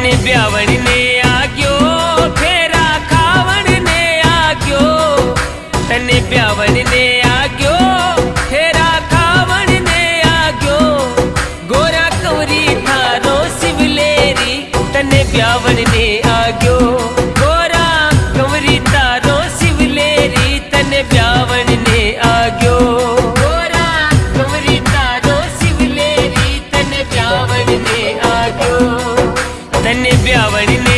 तने ब्यावण ने आग्यो फेरा खावण ने आग्यो तने ब्यावण ने आग्यो फेरा खावण ने आग्यो गोरा कवरी थारो शिवलेरी तने ब्यावण ने आग्यो गोरा कवरी तारो शिवलेरी तने ब्यावण ने आग्यो गोरा कवरी तारो शिवलेरी तने ब्यावण ने आग्यो तने ब्यावण ने